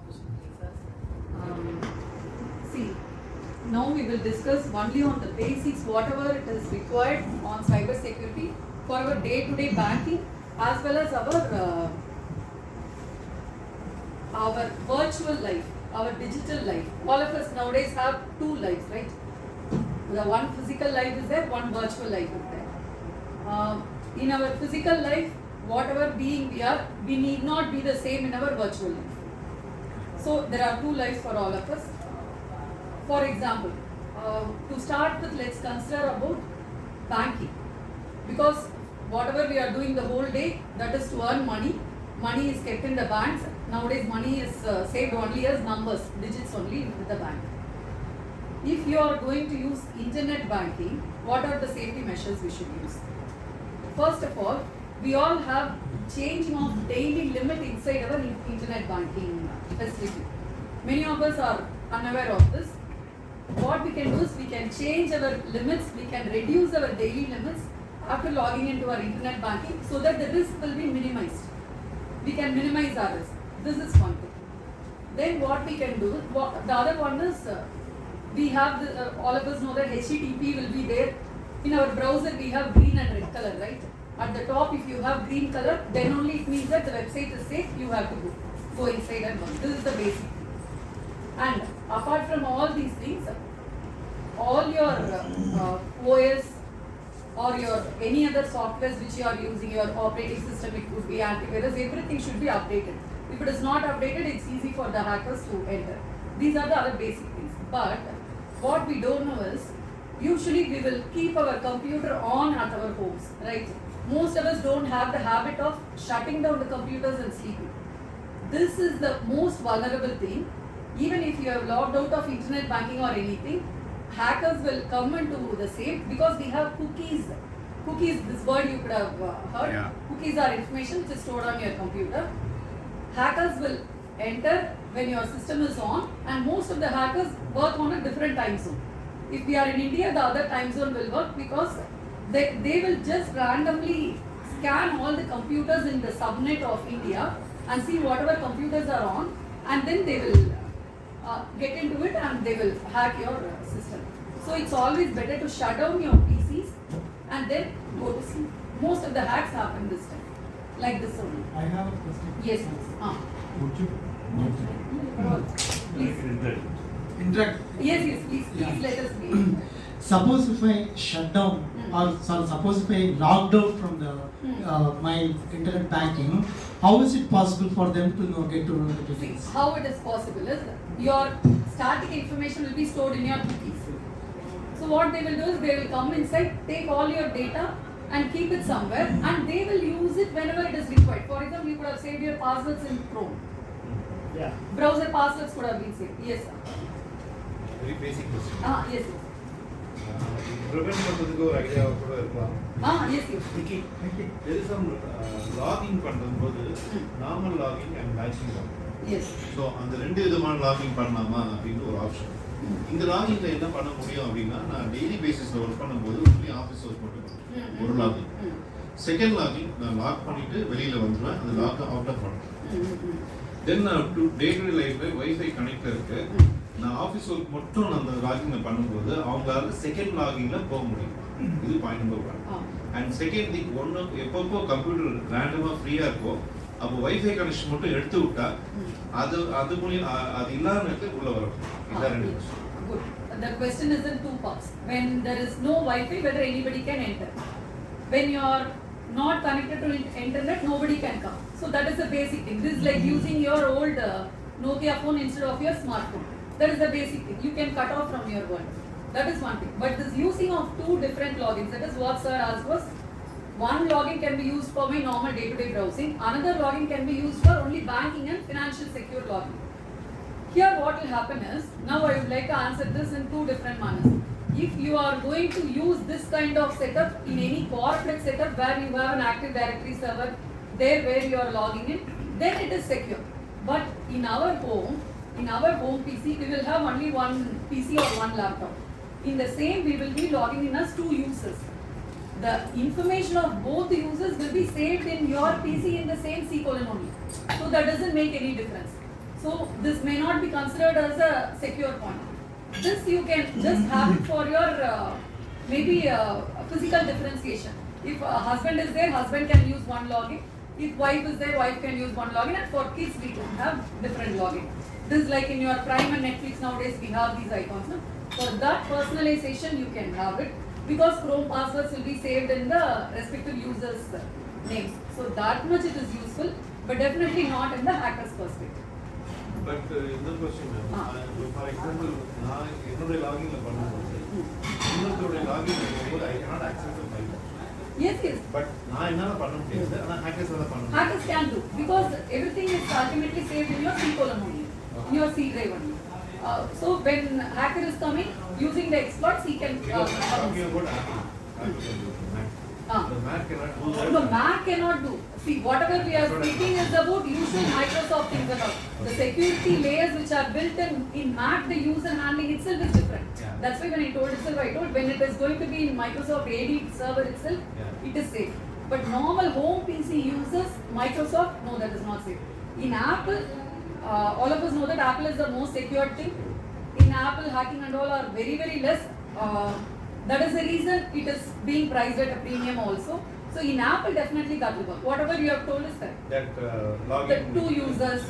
opportunity, sir. See, now we will discuss only on the basics, whatever it is required on cyber security for our day-to-day banking as well as our virtual life, our digital life. All of us nowadays have two lives, right? The one physical life is there, one virtual life is there. In our physical life, whatever being we are, we need not be the same in our virtual life. So there are two lives for all of us. For example, to start with, let's consider about banking, because whatever we are doing the whole day, that is to earn money. Money is kept in the banks. Nowadays money is saved only as numbers, digits only with the bank. If you are going to use internet banking, what are the safety measures we should use? First of all, we all have changing of daily limit inside our internet banking facility. Many of us are unaware of this. What we can do is we can change our limits, we can reduce our daily limits after logging into our internet banking so that the risk will be minimized. We can minimize our risk. This is one thing. Then what we can do, the other one is we have, all of us know that HTTP will be there. In our browser we have green and red color, right? At the top, if you have green color, then only it means that the website is safe, you have to go inside and run. This is the basic thing. And apart from all these things, all your OS or your any other softwares which you are using, your operating system, it could be antivirus, everything should be updated. If it is not updated, it's easy for the hackers to enter. These are the other basic things. But what we don't know is, usually we will keep our computer on at our homes, right? Most of us don't have the habit of shutting down the computers and sleeping. This is the most vulnerable thing. Even if you have logged out of internet banking or anything, hackers will come and do the same because we have cookies. Cookies, this word you could have heard. Yeah. Cookies are information which is stored on your computer. Hackers will enter when your system is on, and most of the hackers work on a different time zone. If we are in India, the other time zone will work because they will just randomly scan all the computers in the subnet of India and see whatever computers are on, and then they will get into it and they will hack your system. So it's always better to shut down your PCs and then go to sleep. Most of the hacks happen this time, like this only. I have a question. Yes. Would you Please. interact? Yes, please let us be. Suppose if I shut down, or suppose if I logged out from the my internet banking, how is it possible for them to get to know the details? How it is possible is your static information will be stored in your cookies. So what they will do is they will come inside, take all your data and keep it somewhere, and they will use it whenever it is required. For example, you could have saved your passwords in Chrome. Yeah. Browser passwords could have been saved. Yes, sir. Very basic question. Yes. Prevent பண்றதுக்கு ஒரு idea கூட இருக்கலாம். Yes. There is some logging பண்ணும்போது normal logging and batching logging. Yes. So அந்த ரெண்டு விதமான logging பண்ணலாமா அப்படினு ஒரு ஆப்ஷன். இந்த லாகிங்ல என்ன பண்ண முடியும் அப்படினா நான் டெய்லி பேசிஸ்ல வர்க் பண்ணும்போது only ஆபீஸ் வர்க் மட்டும் பண்ணுவேன். ஒரு லாகிங். செகண்ட் லாகிங் நான் லாக் பண்ணிட்டு வெளியில வந்துருவேன். அந்த லாக் அவுட் ஆஃப் பண்ணுவேன். Then to day to day லைஃப்ல வைஃபை கனெக்ட் இருக்கு. நான் ஆஃபீஸ் ஒர்க் மட்டும் அந்த லாகிங்ல பண்ணும்போது அவங்களால செகண்ட் லாகிங்ல போக முடியும். இது point number 1. And second thing ஒன்னு எப்பப்போ கம்ப்யூட்டர் ரேண்டமா ஃப்ரீயா இருக்கோ அப்போ வைஃபை கனெக்ஷன் மட்டும் எடுத்து விட்டா அது மூலியம் அது இல்லாம உள்ள வரும். இதான் ரெண்டு விஷயம். Good. The question is in two parts. When there is no Wi-Fi, whether anybody can enter. When you are not connected to internet, nobody can come. So that is the basic thing. This is like using your old Nokia phone instead of your smartphone. That is the basic thing. You can cut off from your world. That is one thing. But this using of two different logins, that is what sir asked was, one login can be used for my normal day-to-day browsing. Another login can be used for only banking and financial secure login. Here what will happen is, now I would like to answer this in two different manners. If you are going to use this kind of setup in any corporate setup where you have an Active Directory server there where you are logging in, then it is secure. But in our home PC, we will have only one PC or one laptop. In the same, we will be logging in as two users. The information of both the users will be saved in your PC in the same C colon only. So that doesn't make any difference. So this may not be considered as a secure point. This you can just have it for your maybe physical differentiation. If husband is there, husband can use one login. If wife is there, wife can use one login. And for kids, we can have different login. This is like in your Prime and Netflix nowadays, we have these icons. No? For that personalization, you can have it because Chrome passwords will be saved in the respective users' names. So that much it is useful, but definitely not in the hacker's perspective. But இந்த question for example நான் என்னோட லாகின்ல பண்ணும்போது இன்னொருத்தருடைய லாகின்ல போகும்போது ஐ cannot access the file. Yes. But நான் என்னால பண்ண முடியாது. ஆனா hackers தான் பண்ண முடியும். Hackers can do because everything is ultimately saved in your C column only, in your C drive only. So when hacker is coming using the exploits, he can. Talking about Apple. Apple can do it. The Mac cannot do that. No, Mac cannot do. See, whatever we are speaking is about usual Microsoft things and all. The security layers which are built in Mac, the user handling itself is different. Yeah. That's why when I told itself, I told when it is going to be in Microsoft AD server itself, it is safe. But normal home PC users, Microsoft, no, that is not safe. In Apple, all of us know that Apple is the most secure thing. In Apple, hacking and all are very, very less. That is the reason it is being priced at a premium also. So in Apple, definitely that will work. Whatever you have told is correct. That login. The two users.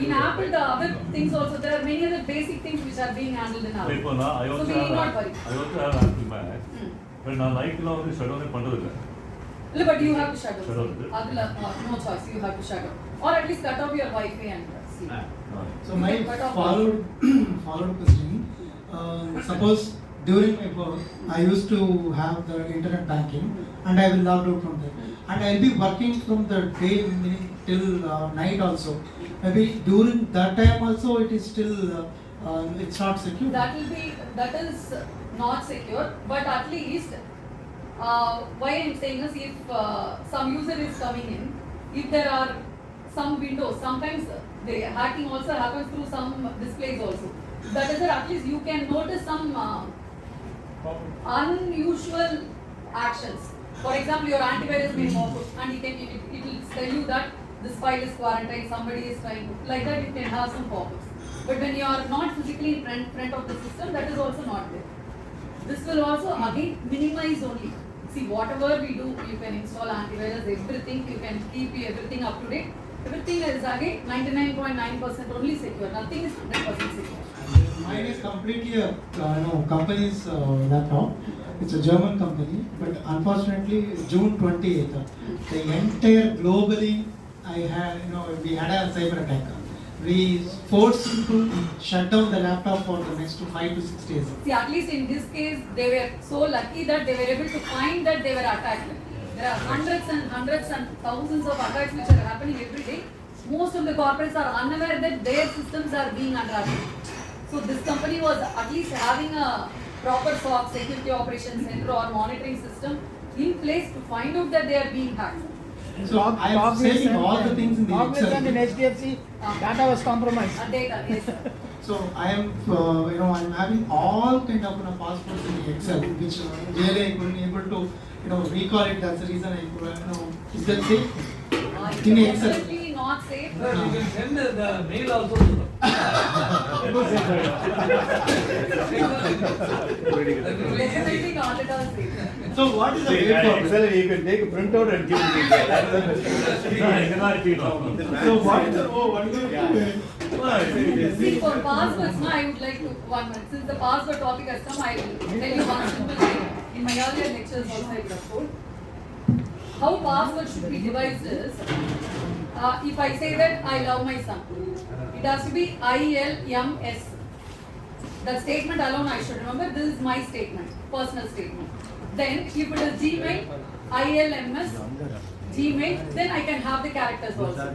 In Apple, the other things also, there are many other basic things which are being handled in Apple. So we need not worry. I also have Apple Mac. But நான் லைக்ல வந்து shut down பண்றதில்ல. No, but you have to shut Shut off. off. Adla, no choice. You have to shut off, or at least cut off your Wi-Fi and see. So my followed question, suppose during my work, I used to have the internet banking and I will log out from there. And I will be working from the day till night also. Maybe during that time also it is still, it's not secure. That is not secure, but at least why I am saying is if some user is coming in, if there are some windows, sometimes the hacking also happens through some displays also. That is that at least you can notice some unusual actions. For example, your antivirus may pop up and it will tell you that this file is quarantined, somebody is trying, like that you can have some pop-ups. But when you are not physically in front of the system, that is also not there. This will also again minimize only. See, whatever we do, you can install antivirus, everything, you can keep everything up to date. Everything is again 99.9% only secure. Nothing is 100% secure. Mine is completely a company's laptop. It's a German company, but unfortunately, June 28th, the entire globally, we had a cyber attack. We forced him to shut down the laptop for the next 5 to 6 days. See, at least in this case, they were so lucky that they were able to find that they were attacked. There are hundreds and thousands of attacks which are happening every day. Most of the corporates are unaware that their systems are being under attack. So this company was at least having a proper SOC, security operations center or monitoring system in place to find out that they are being hacked. So I am saving all the things in the Excel. In HDFC, data was compromised. Data, yes, sir. So I am, I'm having all kind of passwords in the Excel, which really I couldn't able to, recall it. That's the reason I could, is that safe? It's In Excel. definitely not safe. You can send the mail also to them. Definitely not at all safe. So what is the way forward? Excel, you can take a printout and give it to So what is the one going to See, for passwords, I would like to, one minute, since the password topic has come, I will tell you one simple thing. In my earlier lectures also I would have told. How password should be devised is, if I say that I love my son, it has to be ILMS. The statement alone I should remember, this is my statement, personal statement. Then if it is Gmail, ILMS, Gmail, then I can have the characters also.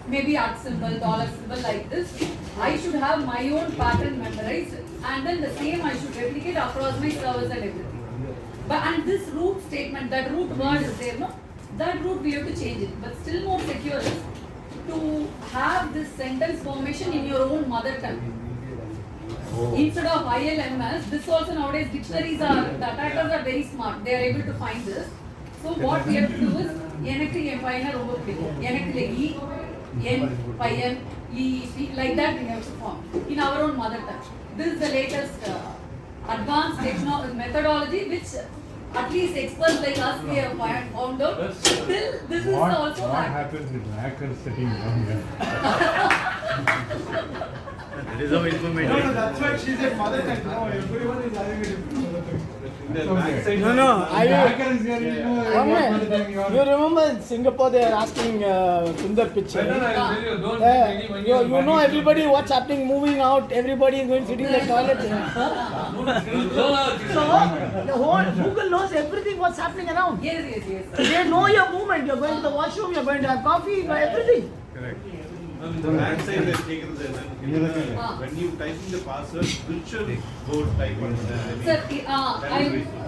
Maybe @ symbol, $symbol like this. I should have my own pattern memorized and then the same I should replicate across my servers and everything. And this root statement, that root word is there, no? That root we have to change it. But still more secure is to have this sentence formation in your own mother tongue. Instead of ILMS, this also nowadays dictionaries are, the attackers are very smart. They are able to find this. So what we have to do is, எனக்கு என் பையனை ரொம்ப பிடிக்கும். எனக்கு இல்லை N, Payan, E, P, like that we have to form in our own mother tongue. This is the latest advanced methodology which at least experts like us we have found out. Still, this is also what hard. happens with hackers sitting down here? That is how information. No, that's why she said mother tongue. No, everyone is having a different That's okay. No, The hacker is here, you know, what mother tongue you are. You remember in Singapore they are asking Sundar Pichai. Better I tell you, don't take any money. You know everybody what's happening, moving out, everybody is going sitting in the toilet. So the whole Google knows everything what's happening around. Yes. They know your movement. You're going to the washroom, you're going to have coffee, everything. Correct. The back side is taken when you type in the password, virtual code type on Sir,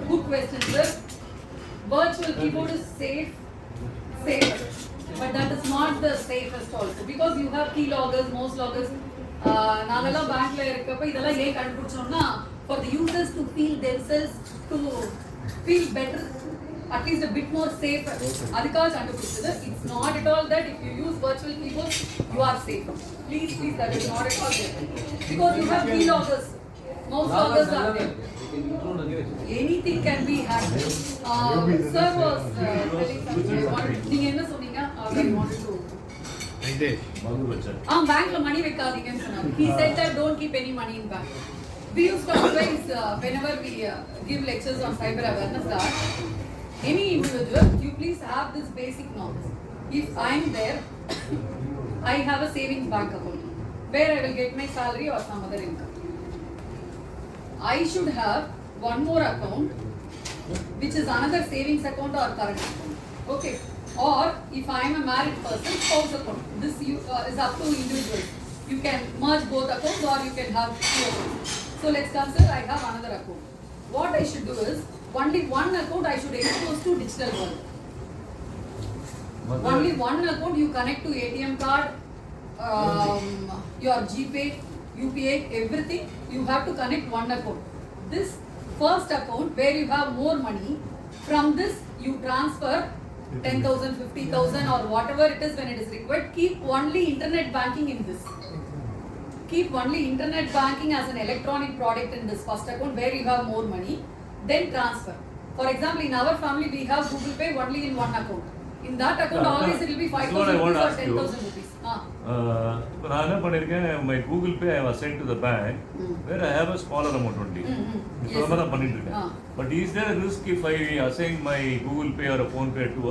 good question, sir. Virtual keyboard is safe, but that is not the safest also because you have key loggers, most loggers. நாங்கெல்லாம் பேங்க்ல இருக்கப்ப இதெல்லாம் ஏன் கண்டுபிடிச்சோம்னா for the users to feel themselves to feel better, at least a bit more safe. அதுக்காக கண்டுபிடிச்சது. It's not at all that if you use virtual keyboard you are safe. Please, that is not at all there. Because you have key loggers. Most loggers are there. Anything can be hacked. Sir was telling something. நீங்க என்ன சொன்னீங்க? I wanted to. Bankல money வைக்காதீங்கன்னு சொன்னாரு. He said that don't keep any money in bank. We used to always, whenever we give lectures on cyber awareness, any individual, you please have this basic knowledge. If I am there, I have a savings bank account where I will get my salary or some other income. I should have one more account which is another savings account or current account. Okay. Or if I am a married person, spouse account. This is up to individuals. You can merge both accounts or you can have two accounts. So let's consider I have another account. What I should do is only one account I should expose to digital world. Only one account you connect to ATM card, your GPay, UPI, everything. You have to connect one account. This first account where you have more money, from this you transfer 10,000, 50,000 or whatever it is when it is required. Keep only internet banking in this. Keep only internet banking as an electronic product in this first account where you have more money. Then transfer. For example, in our family we have Google Pay only in one account. In that account always it will be 5,000 rupees or 10,000 rupees. இப்போ நான் என்ன பண்ணிருக்கேன், my Google Pay I was sent to the bank where I have a smaller amount only. இப்போ நம்ம தான் பண்ணிட்டு இருக்கேன். But is there a risk if I assign my Google Pay or a Phone Pay to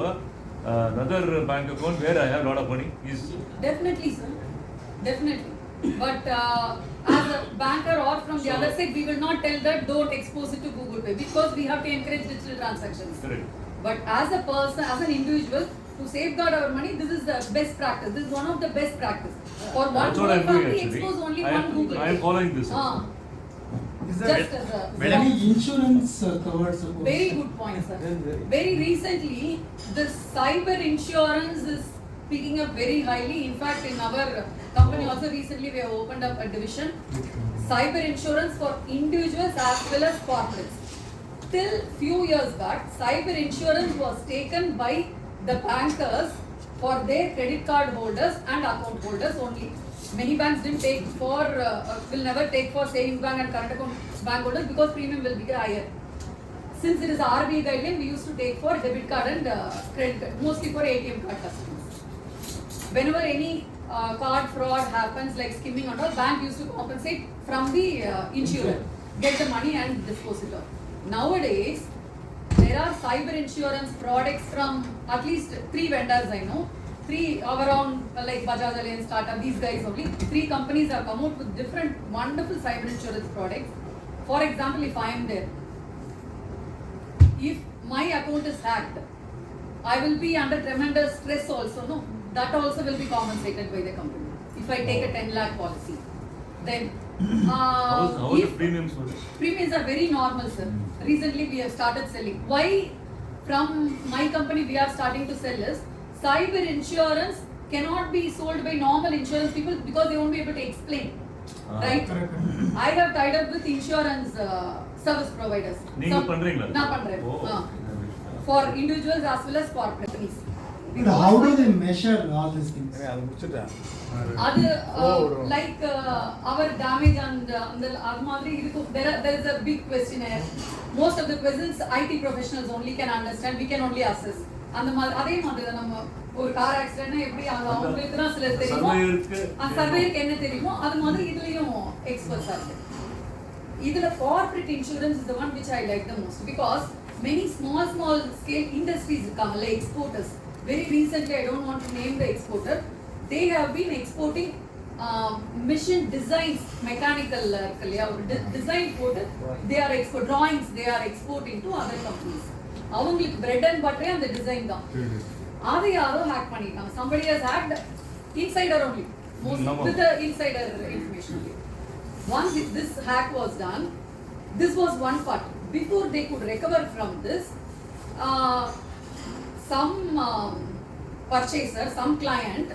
another bank account where I have a lot of money? Definitely, sir. Definitely. But as a banker or from the other side, we will not tell that don't expose it to Google Pay because we have to encourage digital transactions. Correct. But as a person, as an individual, to safeguard our money, this is the best practice. This is one of the best practice. For one That's what I'm doing family, actually. expose only one Google Pay. I am following this. Is there Just as a any insurance covered suppose? very good point, sir. Very recently, the cyber insurance is picking up very highly. In fact, in our company also recently we have opened up a division, cyber insurance for individuals as well as corporates. Till few years back, cyber insurance was taken by the bankers for their credit card holders and account holders only. Many banks didn't take for, will never take for savings bank and current account bank holders because premium will be higher. Since it is RBI guideline, we used to take for debit card and credit card, mostly for ATM card customers. Whenever any card fraud happens like skimming and all, bank used to compensate from the insurer, get the money and dispose it off. Nowadays, there are cyber insurance products from at least 3 vendors I know. 3 around like Bajaj Allianz, Tata, these guys only. 3 companies have come out with different wonderful cyber insurance products. For example, if I am there, if my account is hacked, I will be under tremendous stress also, no? That also will be compensated by the company. If I take a 10 lakh policy, then How is if the premiums for this? premiums are very normal, sir. Recently we have started selling. Why from my company we are starting to sell is cyber insurance cannot be sold by normal insurance people because they won't be able to explain. Right? I have tied up with insurance service providers. நீங்க பண்றீங்களா? நான் பண்றேன். For individuals as well as corporate companies. But how do they measure all these things? அது like our damage and அந்த அது மாதிரி இருக்கும். There is a big questionnaire. Most of the questions IT professionals only can understand. We can only assess. அந்த மாதிரி அதே மாதிரி தான் நம்ம ஒரு கார் ஆக்சிடென்ட்னா எப்படி அவங்களுக்கு தான் சில தெரியும். சர்வேயருக்கு என்ன தெரியுமோ அது மாதிரி இதுலயும் எக்ஸ்பர்ட்ஸா இருக்கு. இதுல corporate insurance is the one which I like the most because many small scale industries இருக்காங்கல்ல exporters. Very recently, I don't want to name the exporter. They have been exporting machine designs, mechanical design portal. They are drawings. They are exporting to other companies. அவங்களுக்கு bread and butter and the design தான். அதை யாரோ hack பண்ணிட்டாங்க. Somebody has hacked insider only. With the insider information. Once this hack was done, this was one part. Before they could recover from this, some purchaser, some client,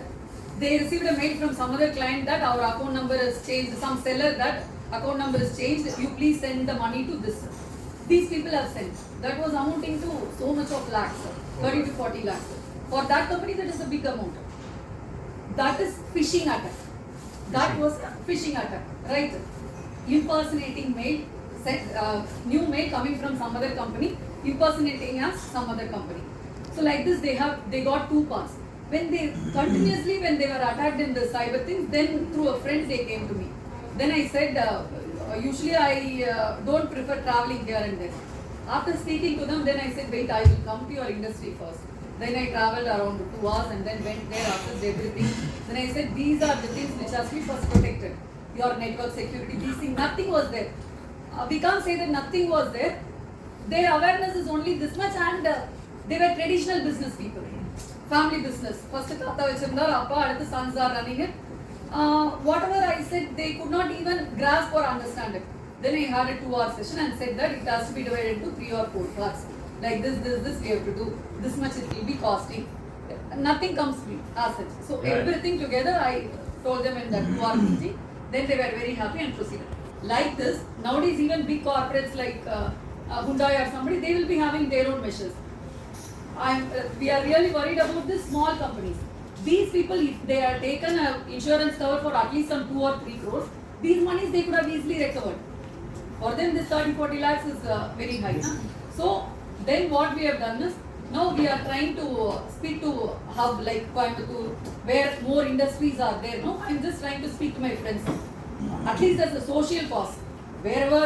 they received a mail from some other client that our account number is changed, some seller that account number is changed, you please send the money to this. These people have sent. That was amounting to so much of lakhs, 30 to 40 lakhs. For that company, that is a big amount. That is phishing attack. That was a phishing attack, right? Impersonating mail, new mail coming from some other company, impersonating as some other company. So like this, they got two parts. When they were attacked in the cyber things, then through a friend they came to me. Then I said, usually I don't prefer traveling here and there. After speaking to them, then I said, wait, I will come to your industry first. Then I traveled around 2 hours and then went there, assessed everything. Then I said, these are the things which has to be first protected. Your network security, these things, nothing was there. We can't say that nothing was there. Their awareness is only this much and they were traditional business people. Family business. First, Tata Vachindar, Appa, Aditha sons are running it. Whatever I said, they could not even grasp or understand it. Then I had a 2-hour session and said that it has to be divided into 3 or 4 parts. Like this, we have to do. This much it will be costing. Nothing comes free as such. So everything together, I told them in that 2-hour meeting. Then they were very happy and proceeded. Like this, nowadays even big corporates like Hyundai or somebody, they will be having their own measures. We are really worried about the small companies. These people, if they are taken an insurance cover for at least some 2 or 3 crores, these monies they could have easily recovered. For them, this 30-40 lakhs is very high. So then what we have done is, now we are trying to speak to hub like Coimbatore, where more industries are there. No, I'm just trying to speak to my friends. At least as a social cause, wherever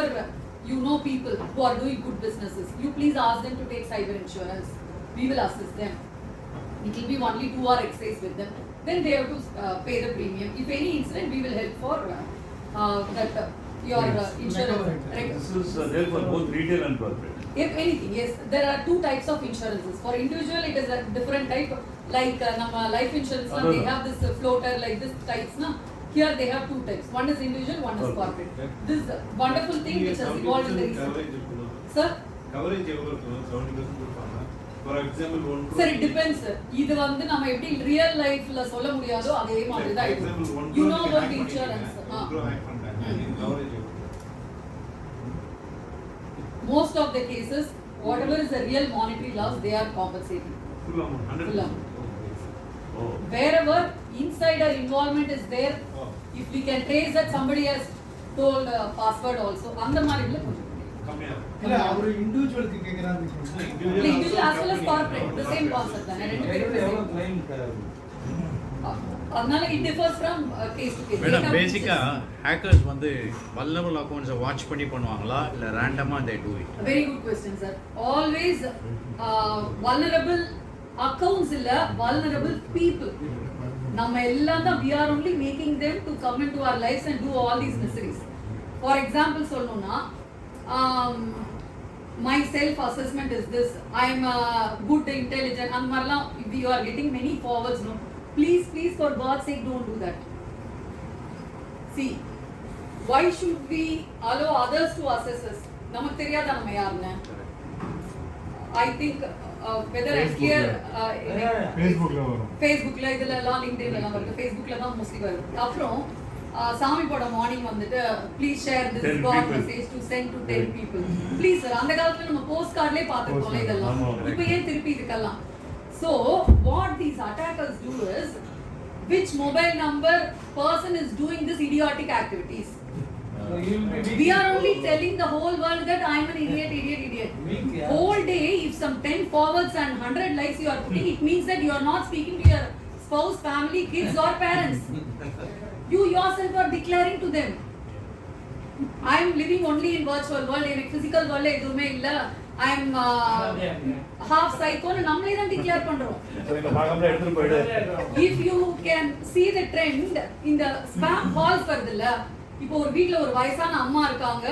you know people who are doing good businesses, you please ask them to take cyber insurance. We will assist them. It will be only 2-hour exercise with them. Then they have to pay the premium. If any incident, we will help for your insurance. This is there for both retail and corporate. If anything, yes, there are 2 types of insurances. For individual, it is a different type. Like life insurance, they have this floater like this types. Here they have 2 types. One is individual, one is corporate. This wonderful thing which has evolved in the recent. Sir? Coverage எவ்வளவு 70% கொடுப்பாங்க. For example, one crore. Sir, it depends. இது வந்து நம்ம எப்படி real lifeல சொல்ல முடியாதோ அதே மாதிரி தான் இருக்கும். You know about the insurance. Most of the cases, whatever is the real monetary loss, they are compensating. Full amount, 100%. Wherever insider involvement is there, if we can trace that somebody has told password also, அந்த மாதிரி இல்ல கொஞ்சம் கம்மியா இல்ல அவர் இன்டிவிஜுவலுக்கு கேக்குறாங்க. individual as well as corporate, the same concept தான். எவ்வளவு claim அதனால it differs from case to case. Madam பேசிக்கா ஹேக்கர்ஸ் வந்து வல்னரபிள் அக்கவுண்ட்ஸை வாட்ச் பண்ணி பண்ணுவாங்களா இல்லை ரேண்டமாக they do it? Very good question, sir. Always vulnerable accounts illa vulnerable people. நம்ம எல்லாம் தான் we are only making them to come into our lives and do all these miseries. For example சொல்லணும்னா my self assessment is this, I am good intelligent and மாதிரிலாம் if you are getting many forwards, no, please for God's sake don't do that. See, why should we allow others to assess us? நமக்கு தெரியாத நம்ம யாருன்னு. I think whether I clear Facebookல இதெல்லாம் LinkedInல எல்லாம் வருது. Facebookல தான் mostly வருது. அப்புறம் சாமி போட மார்னிங் வந்துட்டு please share this god message to send to 10 people. Please sir, அந்த காலத்துல நம்ம போஸ்ட் கார்ட்லயே பார்த்துருக்கோம்ல இதெல்லாம். இப்போ ஏன் திருப்பி இதுக்கெல்லாம்? So what these attackers do is, which mobile number person is doing this idiotic activities. We are only telling the whole world that I am an idiot. Whole day, if some 10 forwards and 100 likes you are putting, it means that you are not speaking to your spouse, family, kids or parents. You yourself are declaring to them, I am living only in virtual world, in physical world edume illa, I am half psycho nu nammale dhan declare pandrom. If you can see the trend in the spam calls varudilla, இப்போ ஒரு வீட்ல ஒரு வயசான அம்மா இருக்காங்க,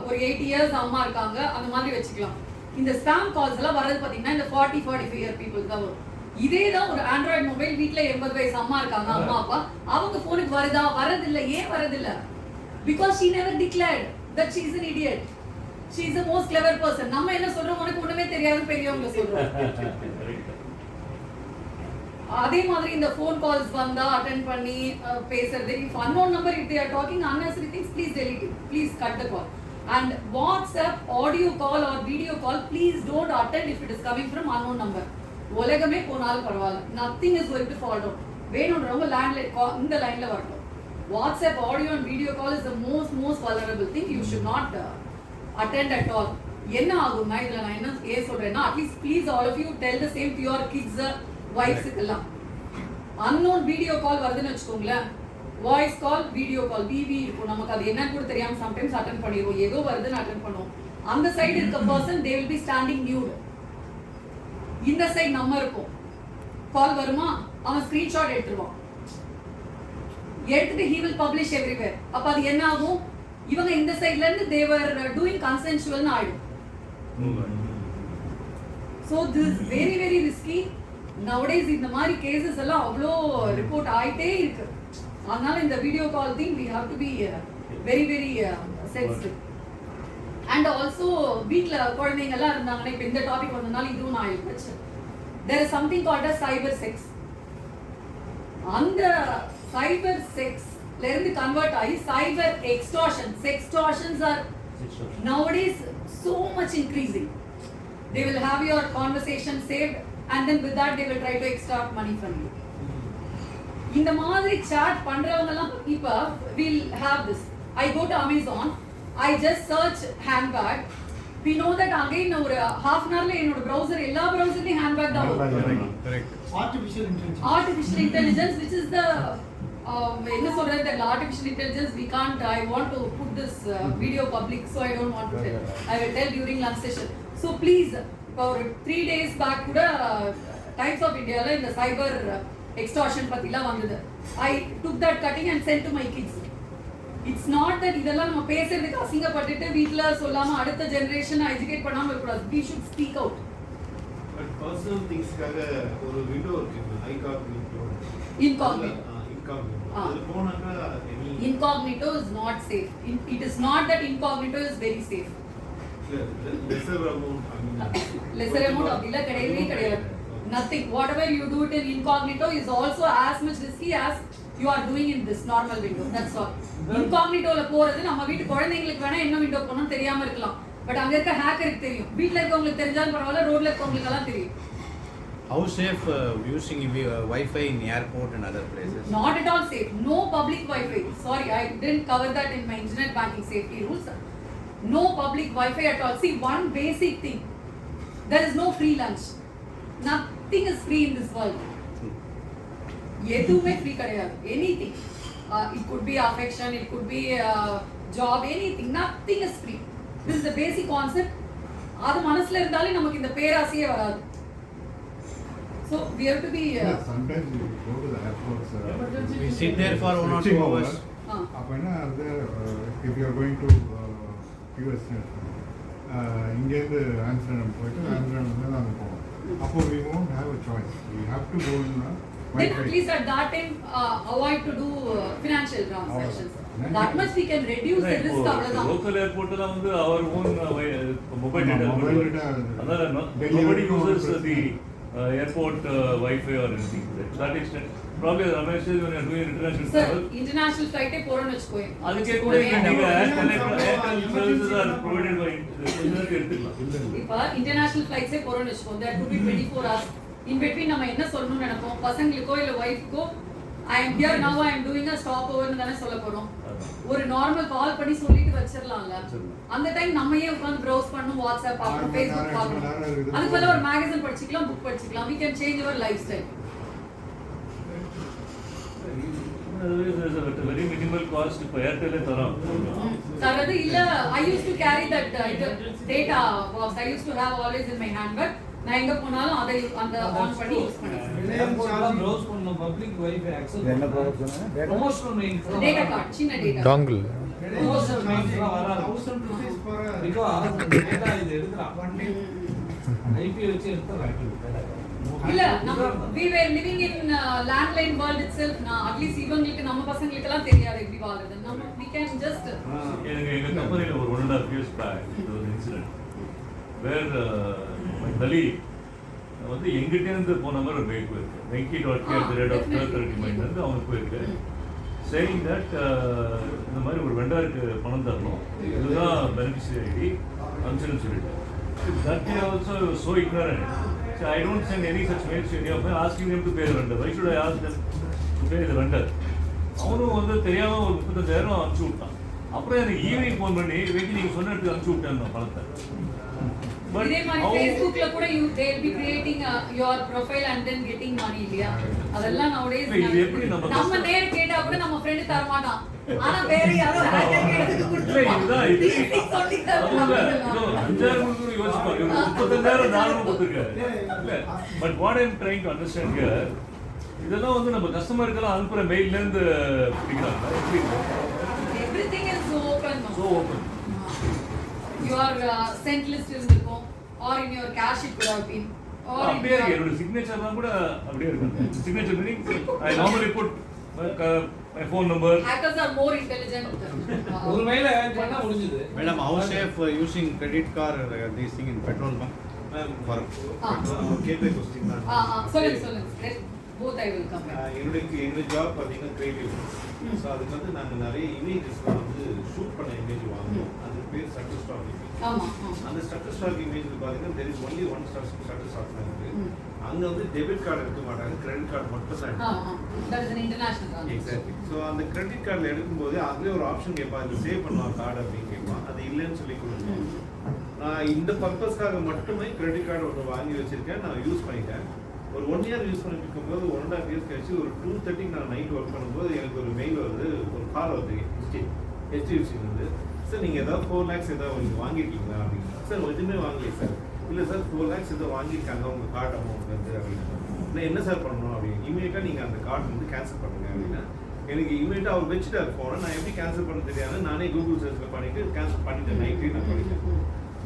ஒரு 80 years அம்மா இருக்காங்க, அந்த மாதிரி வெச்சுக்கலாம். இந்த ஸ்பாம் கால்ஸ் எல்லாம் வரது பாத்தீங்கன்னா இந்த 40-45 year people தான் வரும். இதே தான் ஒரு ஆண்ட்ராய்டு மொபைல் வீட்ல 80 வயசு அம்மா இருக்காங்க, அம்மா அப்பா, அவங்க போனுக்கு வருதா? வரதில்ல. ஏன் வரதில்ல? Because she never declared that she is an idiot. She is the most clever person. நம்ம என்ன சொல்றோம்? உனக்கு ஒண்ணுமே தெரியாது பெரியவங்க சொல்றோம். அதே மாதிரி இந்த phone calls வந்தா அட்டெண்ட் பண்ணி பேசுறது, if unknown number, if they are talking unnecessary things, please delete it, please cut the call. And WhatsApp audio call or video call, please don't attend if it is coming from unknown number. உலகமே போனாலும் பரவாயில்ல, nothing is going to fall down. வேணும்ன்றவங்க landline இந்த லைன்ல வரட்டும். WhatsApp audio and video call is the most vulnerable thing. You should not attend at all. என்ன ஆகும்னா இதுல நான் என்ன சொல்றேன்னா, at least please all of you tell the same to your kids, wives எல்லாம். unknown video call வருதுன்னு வெச்சுக்கோங்களேன், voice call, video call, விவி இருக்கும், நமக்கு அது என்னன்னு கூட தெரியாம சம்டைம்ஸ் அட்டெண்ட் பண்ணிடுவோம், ஏதோ வருதுன்னு அட்டெண்ட் பண்ணுவோம். அந்த சைடு இருக்க person they will be standing nude. இந்த சைடு நம்ம இருக்கும், கால் வருமா, அவன் ஸ்கிரீன்ஷாட் எடுத்துருவான், எடுத்துட்டு he will publish everywhere. அப்ப அது என்ன ஆகும்? இவங்க இந்த சைடுல இருந்து they were doing consensual னு ஆயிடும். So this is very very risky. Nowadays இந்த மாதிரி கேसेस எல்லாம் அவ்ளோ ரிப்போர்ட் ஆயிட்டே இருக்கு. அதனால இந்த video call thing we have to be very very sensitive. And also வீட்ல குழந்தைங்க எல்லாம் இருந்தாங்கன்னா, இப்ப இந்த டாபிக் வந்தனால இதுவும் நான் எழுதிச்சு. There is something called as cyber sex. அந்த cyber sex ல இருந்து கன்வர்ட் ஆகி cyber extortion. Sextortions are nowadays so much increasing. They will have your conversation saved and then with that they will try to extract money from you. இந்த மாதிரி chat பண்றவங்க எல்லாம் இப்ப will have this. I go to Amazon, I just search handbag. We know that again ஒரு half an hour ல என்னோட browser எல்லா browserலயும் handbag தான் வரும். Correct. Artificial intelligence, which is the என்ன சொல்றது, the artificial intelligence, we can't, I want to put this video public, so I don't want to tell. I will tell during lunch session. So please, for 3 days back கூட Times of India ல இந்த cyber extortion பத்திலாம் வந்தது. I took that cutting and sent to my kids. It's not that இதெல்லாம் நம்ம பேசுறதுக்கு அசிங்கப்பட்டுட்டு வீட்ல சொல்லாம அடுத்த ஜெனரேஷன் எஜுகேட் பண்ணாம இருக்கக்கூடாது. We should speak out. But personal thingsக்காக ஒரு விண்டோ இருக்கு, Incognito. அது போனாக்கா Incognito is not safe. It is not that incognito is very safe. lesser amount, Lesser amount அப்படில கிடையவே கிடையாது. Nothing. Whatever you do it in incognito is also as much risky as you are doing in this normal window. That's all. Incognitoல போறது நம்ம வீட்டு குழந்தைகளுக்கு வேணா என்ன window போறோம்னு தெரியாம இருக்கலாம். பட் அங்க இருக்க ஹேக்கருக்கு தெரியும். வீட்ல இருக்கவங்களுக்கு தெரிஞ்சாலும் பரவாயில்ல, ரோட்ல இருக்கவங்களுக்கு எல்லாம் தெரியும். How safe using Wi-Fi in airport and other places? Not at all safe. No public Wi-Fi. Sorry, I didn't cover that in my internet banking safety rules. No public Wi-Fi at all. See, one basic thing. There is no free lunch. Nothing is free in this world. எதுவுமே free கிடையாது. Anything. It could be affection, it could be job, anything. Nothing is free. This is the basic concept. அது மனசுல இருந்தாலே நமக்கு இந்த பேராசையே வராது. So we have to be. Sometimes you go to the airports. We sit there for 1 or 2 hours. அப்பனா அது if you are going to US, இங்கேருந்து Amsterdam போயிட்டு ஆம்ஸ்டர்டாம்ல தான் அங்கே போவோம். அப்போ we won't have a choice. We have to go in Then at least at that time avoid to do financial transactions. That much we can reduce the risk. அவ்வளவுதான். Local airport la வந்து our own mobile data. Adala nobody uses the airport Wi-Fi or anything. To that extent, probably Ramesh is when you are doing international travel. Sir, international flight போறோம்னு வெச்சுக்கோங்க. அதுக்கே கூட நீங்க Airtel services are provided by internet எடுத்துக்கலாம். இப்ப international flights போறோம்னு வெச்சுக்கோங்க. That could be 24 hours. in between நம்ம என்ன சொல்லணும்னு நினைப்போம் பசங்களுக்கோ இல்ல ஒய்ஃப்க்கோ I am here now I am doing a stop over னு தானே சொல்ல போறோம் ஒரு நார்மல் கால் பண்ணி சொல்லிட்டு வச்சிரலாம்ல அந்த டைம் நம்ம ஏன் உட்கார்ந்து ப்ரௌஸ் பண்ணனும் வாட்ஸ்அப் பார்க்கணும் ஃபேஸ்புக் பார்க்கணும் அதுக்கு பதிலா ஒரு மேகசின் படிச்சுக்கலாம் புக் படிச்சுக்கலாம் we can change our lifestyle There's a very minimal cost இப்போ ஏர்டெல்லே தரோம் சார் அது இல்ல I used to carry that data box I used to have always in my handbag நான் எங்க போனாலும் அதை அந்த ஆன் பண்ணி யூஸ் பண்ணுவேன் ப்ரௌஸ் பண்ணனும் பப்ளிக் வைஃபை அக்சஸ் என்ன ப்ராடக்ட் சொன்னீங்க ப்ரமோஷனல் மெயில் டேட்டா கார்டு சின்ன டேட்டா dongle ப்ரமோஷனல் மெயில் வராது 1000 rupees for டேட்டா இது எடுக்கறான் ஐபி வச்சு எடுத்துறாங்க இல்ல நம்ம we were living in landline world itself na at least இவங்களுக்கு நம்ம பசங்களுக்கு எல்லாம் தெரியாது எப்படி வாழுது நம்ம we can just எங்க கம்பெனில ஒரு 1.5 years back ஒரு இன்சிடென்ட் வேர் my colleague வந்து எங்கிட்ட இருந்து போன மாதிரி ஒரு மெயில் போயிருக்கு venki.k@12:30 அவனுக்கு போயிருக்கு saying that இந்த மாதிரி ஒரு வெண்டருக்கு பணம் தரணும் இதுதான் பெனிஃபிஷியரி ஐடி அனுப்பிச்சுன்னு சொல்லிட்டு that day also I was so ignorant so I don't send any such mails to any of them asking them to pay the vendor why should I ask them to pay the vendor அவனும் வந்து தெரியாம ஒரு 35,000 அனுப்பிச்சு விட்டான் அப்புறம் எனக்கு evening phone பண்ணி வெங்கி நீங்க சொன்ன இடத்துக்கு அனுப்பிச்சு விட்டேன் பணத்தை இதே மாதிரி Facebookல கூட they will be creating your profile and then getting money இல்லையா அதெல்லாம் nowadays நம்ம நேர கேட்டா கூட நம்ம friend தர மாட்டான் ஆனா வேற யாரோ ஹேக்கர் கேட்டதுக்கு கொடுத்துருவான் இதுதான் சொல்லி தரணும் 5000 கொடுத்து யோசிப்பாங்க 35000 நானும் கொடுத்துருக்கேன் but what I am trying to understand here இதெல்லாம் வந்து நம்ம கஸ்டமருக்கெல்லாம் அனுப்புற மெயில்ல இருந்து பிடிக்கிறாங்க everything is so open your sent list இருந்திருக்கும் or in your cash it could have been or அப்படியே என்னோட சிக்னேச்சர்லாம் கூட அப்படியே இருக்கு signature meaning I normally put my phone number hackers are more intelligent ஒரு மெயில பண்ணா முடிஞ்சது Madam, how safe using credit card this thing in petrol bunk? For கேட்பே question தான் சொல்லுங்க both I will come back என்னோட ஜாப் பாத்தீங்கன்னா creative so அதுக்கு வந்து நாங்கள் நிறைய இமேஜஸ்லாம் வந்து ஷூட் பண்ண இமேஜ் வாங்குவோம் அது பேர் ஸ்டட்டர் ஸ்டாக் இமேஜ் அந்த ஸ்டட்டர் ஸ்டாக் இமேஜில் பார்த்தீங்கன்னா there is only one Shutterstock தான் இருக்குது அங்கே வந்து டெபிட் கார்டு எடுக்க மாட்டாங்க கிரெடிட் கார்டு மட்டும் தான் இன்டர்நேஷனல் எக்ஸாக்ட்லி ஸோ அந்த கிரெடிட் கார்டில் எடுக்கும்போது அதுலேயே ஒரு ஆப்ஷன் கேட்பான் இது சேவ் பண்ணுவான் கார்டு அப்படின்னு கேட்பான் அது இல்லைன்னு சொல்லி கொடுப்போம் நான் இந்த பர்பஸ்க்காக மட்டுமே கிரெடிட் கார்டு ஒன்று வாங்கி வச்சிருக்கேன் நான் யூஸ் பண்ணிட்டேன் ஒரு 1 year யூஸ் பண்ணிட்டு இருக்கும்போது 1.5 years கழிச்சு ஒரு 2:30 நான் நைட் ஒர்க் பண்ணும்போது எனக்கு ஒரு மெயில் வருது ஒரு கால் வருது HDFCலேருந்து சார் நீங்கள் ஏதாவது 4 lakhs ஏதாவது நீங்கள் வாங்கியிருக்கீங்களா அப்படின்னா சார் எதுவுமே வாங்கலையே சார் இல்லை சார் 4 lakhs ஏதோ வாங்கியிருக்காங்க உங்கள் கார்டு அமௌண்ட் வந்து அப்படின்னா நான் என்ன சார் பண்ணணும் அப்படின்னு இமீடியட்டாக நீங்கள் அந்த கார்டு வந்து கேன்சல் பண்ணுங்க அப்படின்னா எனக்கு இமீடியட்டாக அவர் வச்சுட்டார் ஃபோனை நான் எப்படி கேன்சல் பண்ண தெரியாது நானே கூகுள் சர்ச்சில் பண்ணிவிட்டு கேன்சல் பண்ணிட்டேன் நைட்டே நான் பண்ணிட்டேன்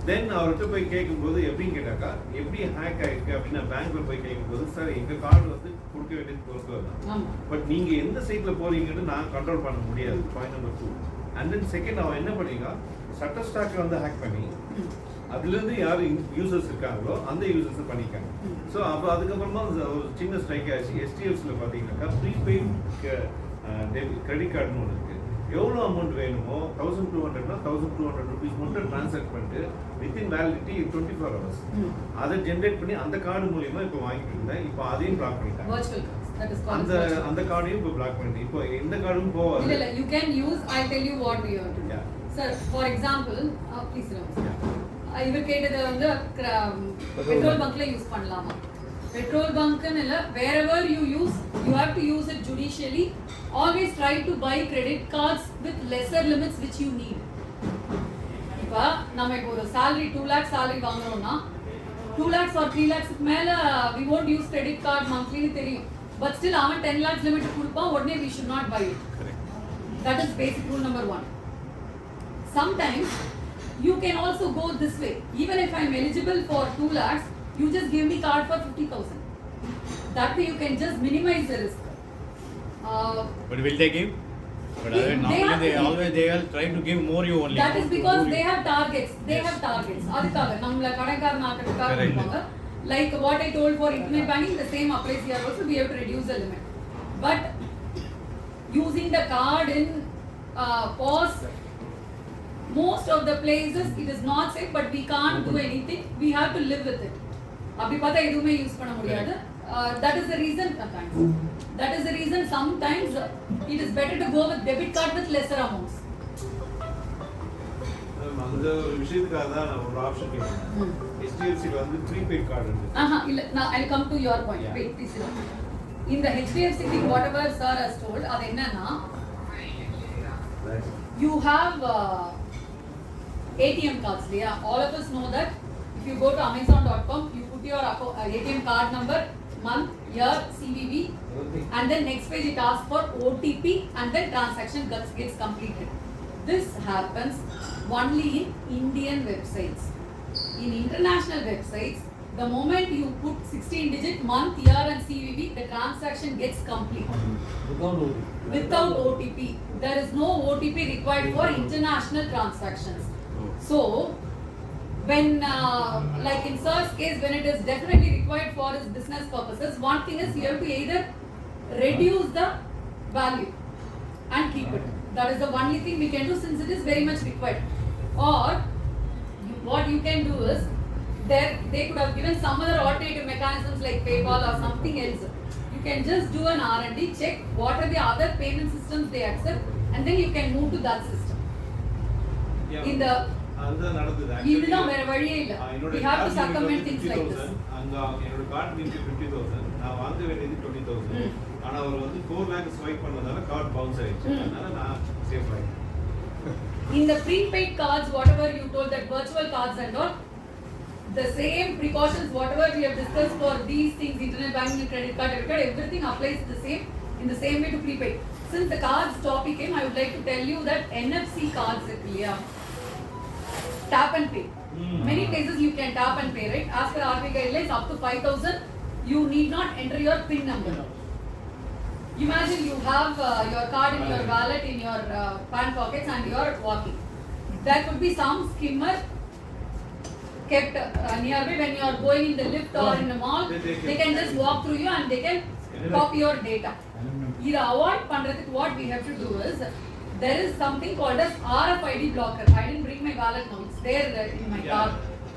தென் அவர்கிட்ட போய் கேட்கும்போது எப்படின்னு கேட்டாக்கா எப்படி ஹேக் ஆயிருக்கு அப்படின்னு பேங்க்ல போய் கேட்கும்போது சார் எங்க கார்டு வந்து கொடுக்க வேண்டியது பொறுப்பு தான் பட் நீங்க எந்த சைட்ல போறீங்கன்னு நான் கண்ட்ரோல் பண்ண முடியாது point number 2 and then second அவன் என்ன பண்ணீங்க ஷட்டர் ஸ்டாக்கை வந்து ஹேக் பண்ணி அதுலேருந்து யார் யூசர்ஸ் இருக்காங்களோ அந்த யூசர்ஸை பண்ணிக்காங்க ஸோ அப்போ அதுக்கப்புறமா ஒரு சின்ன ஸ்ட்ரைக் ஆச்சு HDFCயில் பார்த்தீங்கன்னாக்கா ப்ரீபெய்ட் கிரெடிட் கார்டுன்னு ஒன்று இருக்குது எவ்வளோ அமௌண்ட் வேணுமோ 1200னா 1200 ருபீஸ் மட்டும் ட்ரான்ஸ்ஃபர் பண்ணிட்டு வித்தின் வேலிடிட்டி 24 hours அதை ஜென்ரேட் பண்ணி அந்த கார்டு மூலியமா இப்போ வாங்கிட்டு இருந்தேன் இப்போ அதையும் பிளாக் பண்ணிட்டாங்க அந்த கார்டையும் இப்போ பிளாக் பண்ணிட்டேன் இப்போ எந்த கார்டும் போகாது இல்ல you can use I'll tell you what we have to do sir for example please இவர் கேட்டது வந்து பெட்ரோல் பங்க்ல யூஸ் பண்ணலாமா பெட்ரோல் பங்க்னு இல்ல wherever you use you have to use it judicially always try to buy credit cards with lesser limits which you need இப்ப நம்ம இப்போ ஒரு salary 2 lakh salary வாங்குறோம்னா 2 lakhs or 3 lakhs மேல we won't use credit card monthly னு தெரியும் but still அவன் 10 lakhs limit கொடுப்பான் உடனே we should not buy it that is basic rule number 1 sometimes you can also go this way even if I am eligible for 2 lakhs you just give me card for 50,000 that way you can just minimize the risk But will they give? But normally they are trying to give more you only. That is because they have targets. They have targets. அதுக்காக நம்மள கடைக்காரன் ஆக்கிறதுக்காக இருப்பாங்க. Like what I told for internet banking, the same applies here also. We have to reduce the limit. But using the card in POS, most of the places it is not safe. But we can't do anything. We have to live with it. அப்படி பார்த்தா எதுவுமே use பண்ண முடியாது. that is the reason. That is the reason sometimes it is better to go with debit card with lesser amounts. அந்த ஒரு விஷயத்துக்காக தான் நான் ஒரு ஆப்ஷன் கேட்டேன். HDFC ல வந்து ப்ரீபெய்ட் கார்டு இருக்கு. இல்ல நான் I'll come to your point. Wait, please. In the HDFC thing, whatever sir has told, அது என்னன்னா you have ATM cards. Yeah, all of us know that if you go to amazon.com, you put your ATM card number, month, year, CVV, and then next page it asks for OTP, and then transaction gets completed. This happens only in Indian websites. In international websites, the moment you put 16-digit month, year, and CVV, the transaction gets complete. Without OTP. There is no OTP required for international transactions. So, when, like in sir's case, when it is definitely required for his business purposes, one thing is you have to either reduce the value and keep it. That is the only thing we can do since it is very much required. Or, what you can do is, they could have given some other alternative mechanisms like PayPal or something else. You can just do an R&D, check what are the other payment systems they accept, and then you can move to that system. Yeah. In the அதுதான் நடந்தது. இதுதான் வேற வழியே இல்ல. We have to circumvent things like this. அங்க என்னோட card limit 50,000. நான் வாங்க வேண்டியது 20,000. ஆனா அவர் வந்து 4 lakh ஸ்வைப் பண்ணதால கார்டு பவுன்ஸ் ஆயிடுச்சு. அதனால நான் சேஃப் ஆயிட்டேன். In the prepaid cards, whatever you told, that virtual cards and all, the same precautions, whatever we have discussed for these things, internet banking, credit card, debit card, everything applies the same in the same way to prepaid. Since the cards topic came, I would like to tell you that NFC cards are clear. Tap and pay. Many places you can tap and pay, right? As per RBI guidelines, up to 5,000, you need not enter your PIN number. Imagine you have your card in your wallet, in your pant pockets, and you are walking. There could be some skimmer kept nearby when you are going in the lift or in the mall. They can just walk through you and they can copy your data. Either avoid pandradhukku, what we have to do is, there is something called as RFID blocker. I didn't bring my wallet now. It's there in my car.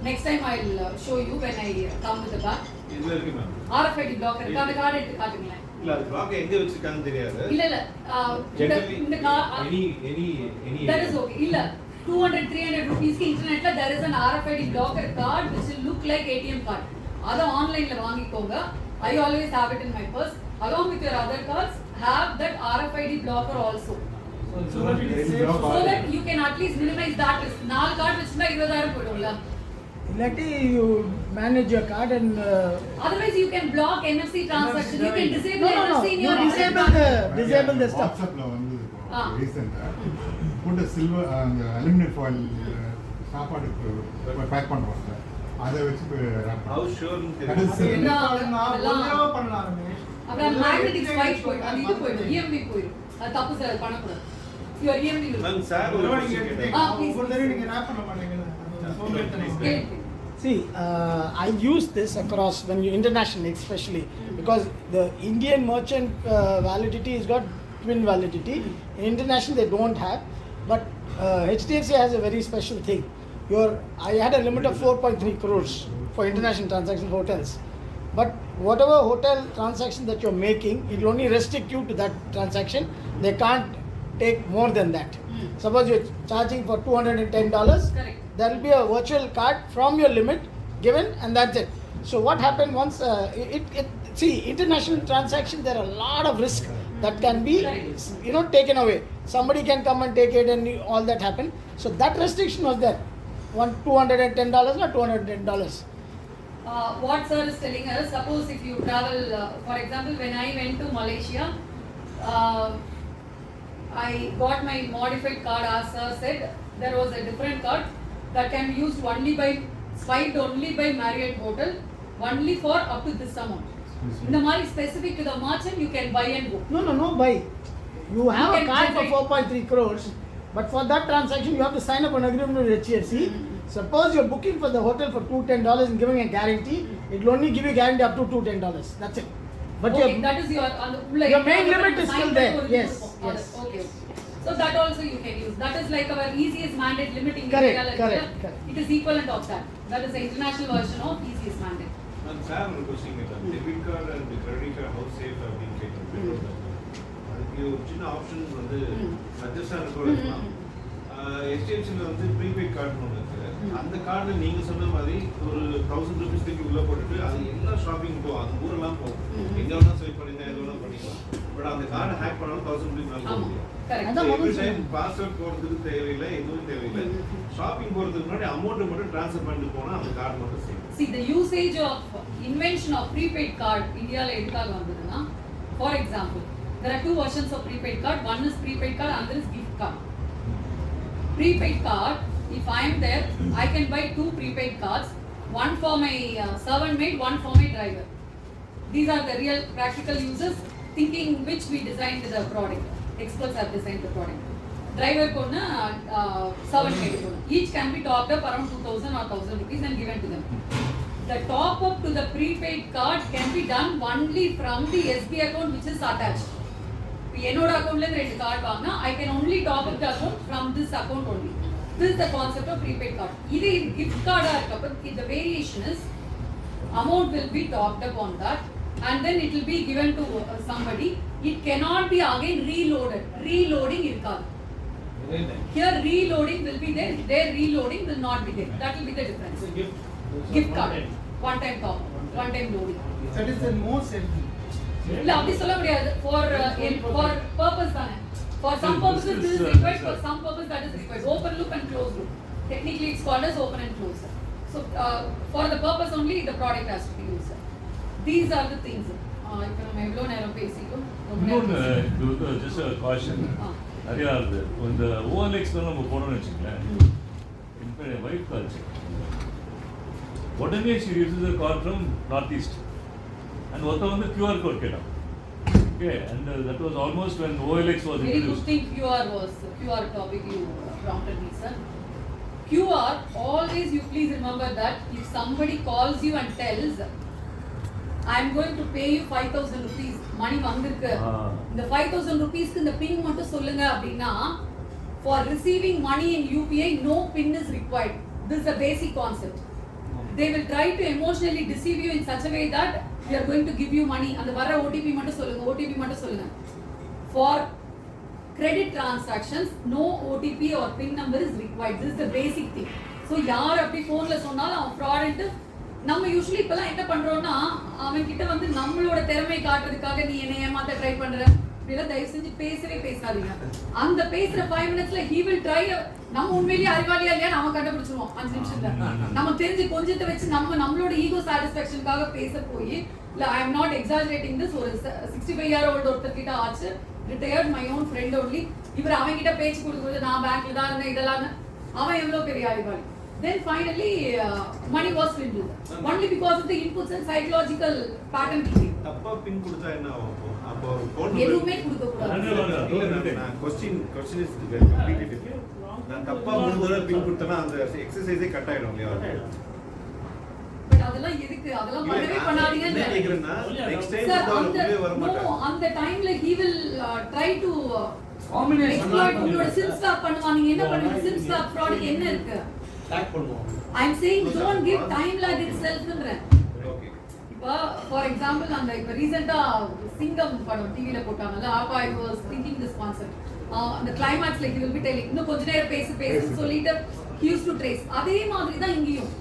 Next time I'll show you when I come with the bag. இதுல இருக்கு ma'am. RFID blocker. அந்த card எடுத்து காட்டுங்களேன். இல்ல அது black எங்க வச்சிருக்கான்னு தெரியாது. இல்ல இந்த any that is okay. இல்ல 200-300 rupees க்கு இன்டர்நெட்ல there is an RFID blocker card which will look like ATM card. அத ஆன்லைன்ல வாங்கிக்கோங்க. I always have it in my purse. Along with your other cards, have that RFID blocker also. So that you can at least minimize that risk. 4 card வச்சிருந்தா 20,000 போய்டும்ல. Illathi you manage your card and otherwise you can block NFC transaction. You can disable NFC in your disable the stuff. WhatsAppல வந்து ரீசன்ட்டா போட்டு silver அந்த aluminium foil சாப்பாடுக்கு back பண்ணுவாங்க. அதை வச்சு how sure that is அப்புறம் magnetic swipe போய்டும். அது இது போய்டும். EMV போய்டும். அது தப்பு சார் பண்ணக்கூடாது. Your EMV will ma'am sir ஒரு விஷயம் கேட்டேன். See, I use this across when you internationally, especially because the Indian merchant validity has got twin validity. In international, they don't have, but HDFC has a very special thing. I had a limit of 4.3 crores for international transactions for hotels, but whatever hotel transaction that you're making, it will only restrict you to that transaction. They can't take more than that. Suppose you're charging for $210. correct. There will be a virtual card from your limit given, and that's it. So what happened once see, international transaction, there are a lot of risk that can be taken away. Somebody can come and take it and all that happen. So that restriction was there. $210 or $210. What sir is telling us, suppose if you travel, for example, when I went to Malaysia, I got my modified card. As sir said, there was a different card that can be used swiped only by Marriott Hotel, only for up to this amount. In the money specific to the merchant, you can buy and go. No buy. You have You a can card for generate- 4.3 crores, but for that transaction you have to sign up an agreement with HDFC. Suppose you're booking for the hotel for $210 and giving a guarantee, it will only give you guarantee up to $210. That's it. But Okay, that is your your main limit is still there. Yes. Okay. So that also you can use. That is like our easiest mandate limit in Correct, India. correct. It is equivalent of that. That is the international version of easiest mandate. நான் sir ஒரு question கேட்டேன், debit card and credit card how safe அப்படின்னு கேட்டேன். அதுக்கு ஒரு சின்ன option வந்து அட்ஜஸ்டாக இருக்கலாம். HDFCல வந்து ப்ரீபெய்ட் கார்டுன்னு ஒன்று இருக்குது. அந்த கார்டு நீங்கள் சொன்ன மாதிரி ஒரு 1000 rupees தூக்கி உள்ளே போட்டுட்டு அது எல்லா ஷாப்பிங் போகும், அது ஊரெல்லாம் போகும், எங்கே வேணால் ஸ்வைப் பண்ணிங்க எது வேணால் பண்ணிக்கலாம். பட் அந்த கார்டு ஹேக் பண்ணாலும் 1000 rupees மேலே போக முடியும். எவ்ரி டைம் பாஸ்வேர்ட் போகிறதுக்கு தேவையில்லை, எதுவும் தேவையில்லை. ஷாப்பிங் போகிறதுக்கு முன்னாடி அமௌண்ட்டை மட்டும் ட்ரான்ஸ்ஃபர் பண்ணிட்டு போனால் அந்த கார்டு மட்டும் safe. See, the usage of invention of prepaid card India la edukkaga vandaduna. For example, there are two versions of prepaid card. One is prepaid card, another is gift card. Prepaid card, if I am there, I can buy two prepaid cards, one for my servant maid, one for my driver. These are the real practical uses, thinking which we designed the product. Experts have designed the product. Driver kona, servant maid kona. Each can be topped up around 2000 or 1000 rupees and given to them. The top up to the prepaid card can be done only from the SBI account which is attached. என்னோட அக்கவுண்ட்ல இருந்து 2 card வாங்கினா I can only top up the account from this account only. This is the concept of prepaid card. இது gift card இருக்கப்ப the variation is amount will be topped up on that and then it will be given to somebody. It cannot be again reloaded. Reloading irukadu. Here reloading will be there. There reloading will not be there. That will be the difference. Gift card. One time top. One time loading. That is the more safety. இல்ல அப்படி சொல்ல முடியாது. For purpose தானே. For some purposes this is required, for some purpose that is required. Open loop and close loop. Technically it's called as open and close. So for the purpose only the product has to be used. These are the things. இப்போ நம்ம எவ்வளோ நேரம் பேசிட்டோம்? இன்னொன்று just caution நிறையா இருக்குது. இந்த OLXல நம்ம போனோம்னு வச்சுக்கலேன், என் வைஃப் கால்ச்சு உடனே she uses a card from North East and ஒருத்த வந்து QR code கேட்டான். Okay, and that was almost when OLX was very introduced. good thing QR topic you prompted me, sir. QR, always you please remember that if somebody calls you and tells I am going to pay you 5000 rupees money வந்திருக்கு, இந்த 5000 rupeesக்கு இந்த pin மட்டும் சொல்லுங்க அப்படின்னா, for receiving money in UPI no pin is required. This is a basic concept. They will try to emotionally deceive you in such a way that we are going to give you money and the vara OTP மட்டும் சொல்லுங்க. For credit transactions no OTP or PIN number is required. This is the basic thing. So யார் அப்படி ஃபோன்ல சொன்னாலும் அவன் fraud ன்னு நம்ம usually இப்பலாம் என்ன பண்றோம்னா, அவன் கிட்ட வந்து நம்மளோட திறமை காட்டுறதுக்காக நீ என்ன ஏமாத்த ட்ரை பண்ற அப்படிலாம் தயவு செஞ்சு பேசவே பேசாதீங்க. அந்த பேசுற 5 minutesல he will try. நம்ம உண்மையிலேயே அறிவாளியா இல்லையா நம்ம கண்டுபிடிச்சிருவோம் 5 நிமிஷத்துல. நம்ம தெரிஞ்சு கொஞ்சத்தை வச்சு நம்மளோட ஈகோ சாட்டிஸ்ஃபேக்ஷனுக்காக பேச போய் இல்ல I am not exaggerating this. ஒரு 65-year-old ஒருத்தர் கிட்ட ஆச்சு, retired my own friend only. இவர் அவன் கிட்ட பேச்சு கொடுக்கும்போது நான் பேங்க்ல தான் இருந்தேன் இதெல்லாம், அவன் எவ்வளவு பெரிய அறிவாளி. Then finally money was swindled only because of the inputs and psychological pattern behavior. தப்பா பின் கொடுத்தா என்ன ஆகும்? அப்போ ஒரு ஃபோன் எதுவுமே கொடுக்க கூடாது. நான் क्वेश्चन இஸ் கம்ப்ளீட்லி டிஃபரண்ட். நான் தப்பா மூணு பின் கொடுத்தனா அந்த எக்ஸர்சைஸே கட் ஆயிடும் இல்லையா? பட் அதெல்லாம் எதுக்கு? அதெல்லாம் பண்ணவே பண்ணாதீங்க. நான் கேக்குறேன்னா நெக்ஸ்ட் டைம் வந்து வர மாட்டாங்க. அந்த டைம்ல he will try to exploit உங்களோட SIM swap பண்ணுவாங்க. நீங்க என்ன பண்ணுவீங்க? SIM swap fraud என்ன இருக்கு? Track பண்ணுவோம். I am saying don't give time lag itself ன்றேன். ஓகே. இப்போ ஃபார் எக்ஸாம்பிள் அந்த இப்போ ரீசெண்டா சிங்கம் படம் டிவில போட்டாங்கல்ல, அப்ப I was thinking this concept. அந்த கிளைமாக்ஸ்ல he will be telling இன்னும் கொஞ்ச நேரம் பேசு சொல்லிட்டு he used to trace. அதே மாதிரி தான் இங்கேயும்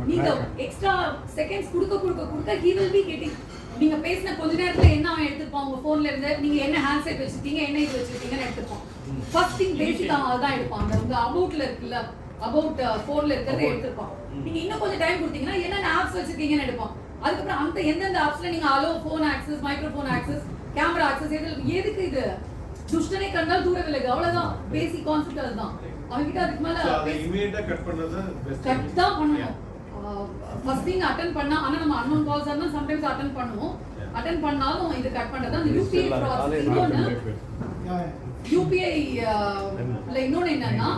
நீங்க எக்ஸ்ட்ரா செகண்ட்ஸ் கொடுக்க he will be getting. நீங்க பேசின கொஞ்ச நேரத்துல என்ன அவன் எடுத்துப்பான் உங்க போன்ல இருந்து, நீங்க என்ன ஹேண்ட்செட் வச்சிருக்கீங்க என்ன இது வச்சிருக்கீங்கன்னு எடுத்துப்பான். ஃபர்ஸ்ட் திங் பேசிக்கா அதான் எடுப்பான். அந்த உங்க அபவுட்ல இருக்குல்ல, அபவுட் போன்ல இருக்கிறத எடுத்துப்பான். நீங்க இன்னும் கொஞ்சம் டைம் கொடுத்தீங்கன்னா என்னென்ன ஆப்ஸ் வச்சிருக்கீங்கன்னு எடுப்பான். அதுக்கப்புறம் அந்த எந்தெந்த ஆப்ஸ்ல நீங்க allow phone access, microphone access, camera access, எதுக்கு இது துஷ்டனை கண்டால் தூர விலகு, அவ்வளவுதான். பேசிக் கான்செப்ட் அதுதான். அவங்கிட்ட அதுக்கு மேல அதை இமிடியேட்டா கட் பண்ணது பெஸ்ட். கட் தான் பண்ணணும். ஃபர்ஸ்ட் திங் அட்டெண்ட் பண்ணா, ஆனா நம்ம அன்னோன் கால்ஸ் ஆனா சம்டைம்ஸ் அட்டெண்ட் பண்ணுவோம். அட்டெண்ட் பண்ணாலும் இது கட் பண்றது அந்த UPI fraud. இன்னொன்னு UPI இன்னொன்னு என்னன்னா,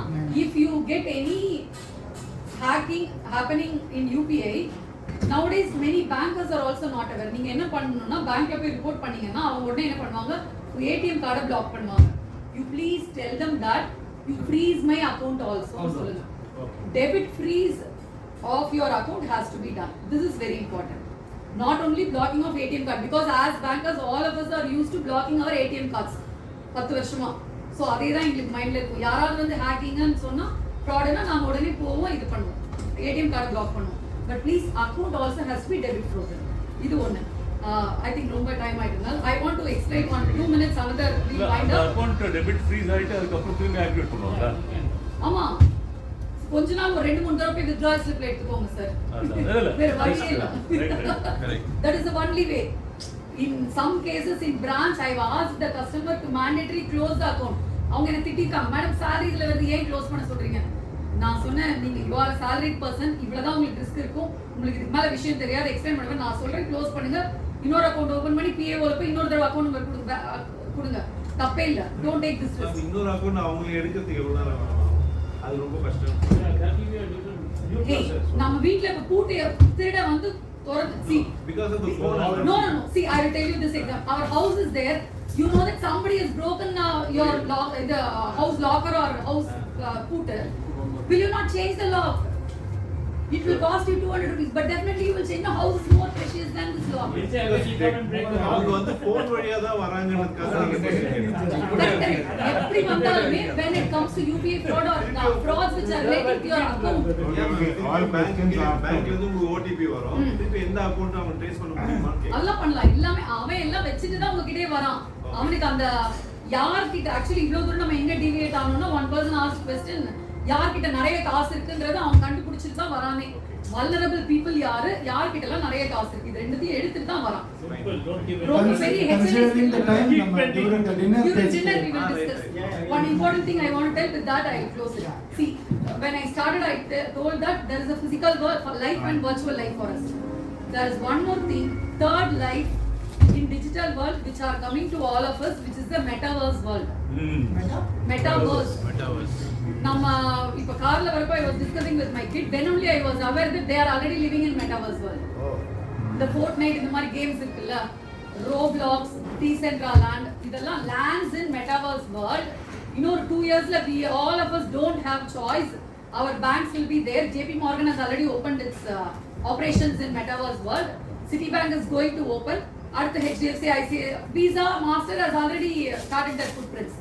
if you get any hacking happening in UPI, nowadays many bankers are also not aware. நீங்க என்ன பண்ணணும்னா, பேங்க்ல போய் ரிப்போர்ட் பண்ணீங்கன்னா அவங்க உடனே என்ன பண்ணுவாங்க, ATM கார்டை பிளாக் பண்ணுவாங்க. You please tell them that you freeze my account also சொல்லுங்க. Debit freeze of your account has to be done. This is very important. Not only blocking of ATM card, because as bankers all of us are used to blocking our ATM cards 10 வருஷமா. So அதே தான் எங்களுக்கு மைண்டில் இருக்கும். யாராவது வந்து ஹேக்கிங்னு சொன்னால் ஃப்ராடுனா நாங்கள் உடனே போவோம், இது பண்ணுவோம், ஏடிஎம் கார்டு பிளாக் பண்ணுவோம். But please account also has B debit frozen. இது ஒன்று. I think ரொம்ப time ஆயிடுனால I want to explain 2 minutes another we wind up. Account debit freeze ஆயிட்டு அதுக்கு அப்புறம் திரும்பி ஆக்டிவேட் பண்ணுவாங்க. ஆமா, கொஞ்ச நாள் ஒரு 2-3 தடவை போய் withdrawal slip எடுத்துக்கோங்க சார். வேற வழியே இல்ல. That is the only way. In some cases in branch I have asked the customer to mandatory close the account. அவங்க என்ன திட்டிட்டாங்க, மேடம் salary இதுல வந்து ஏன் க்ளோஸ் பண்ண சொல்றீங்க? நான் சொன்னேன், நீங்க you are a salaried person, இவ்வளவுதான் உங்களுக்கு ரிஸ்க் இருக்கும், உங்களுக்கு இதுக்கு மேல விஷயம் தெரியாது, எக்ஸ்பிளைன் பண்ணுவேன், நான் சொல்றேன் க்ளோஸ் பண்ணுங்க, இன்னொரு அக்கௌண்ட் ஓபன் பண்ணி PAO ல போய் இன்னொரு தடவை அக்கௌண்ட் நம்பர் கொடுங்க, தப்பே இல்ல. Don't take this risk. இன்னொரு அக்கௌண்ட் அவங்களே எடுக்கிறதுக்கு எவ்வளவு நேரம் ஆகும்? அது ரொம்ப கஷ்டம். நம்ம வீட்ல இப்ப பூட்டி திருட வந்து திறந்து see because of the phone. No see I will tell you this example. Our house is there, you know that somebody has broken your lock, the house locker or house pooter. Will you not change the lock? It will cost you 200 rupees, but definitely you will say no, house is more precious than this lock. அவங்க வந்து phone வழியா தான் வராங்கன்றதுக்காக நீங்க எப்படி வந்தாலுமே when it comes to UPI fraud or frauds which are related to your account, all bankல இருந்து உங்களுக்கு OTP வரும், இப்போ எந்த அக்கவுண்ட் அவங்க ட்ரேஸ் பண்ண முடியுமான்னு கேக்குறாங்க. எல்லாம் பண்ணலாம், எல்லாமே அவன் எல்லாம் வச்சிட்டு தான் உங்ககிட்டயே வரான். அவனுக்கு அந்த யார்கிட்ட ஆக்சுவலி இவ்வளவு தூரம் நம்ம எங்க deviate ஆனோம்னா one person asked question, யார்கிட்ட நிறைய காசு இருக்குன்றத அவன் கண்டுபிடிச்சிட்டு தான் வரானே. vulnerable people யார்கிட்ட எல்லாம் நிறைய காசு இருக்கு, இது ரெண்டுத்தையும் எடுத்துட்டு தான் வரான். Considering the time during the dinner we will discuss. One important thing I want to tell, with that I will close it. See, when I started I told that there is a physical world for life and virtual life for us. There is one more thing, third life in digital world which are coming to all of us, which is the metaverse world. Metaverse. Nama ipo carla varappo I was discussing with my kid, then only I was aware that they are already living in metaverse world. The Fortnite இந்த மாதிரி games இருக்குல்ல, Roblox, Decentraland, இதெல்லாம் lands in metaverse world. இன்னொரு 2 yearsல we all of us don't have choice, our banks will be there. JP Morgan has already opened its operations in metaverse world. Citibank is going to open. அடுத்து HDFC, ICICI, Visa, Master has already started their footprints.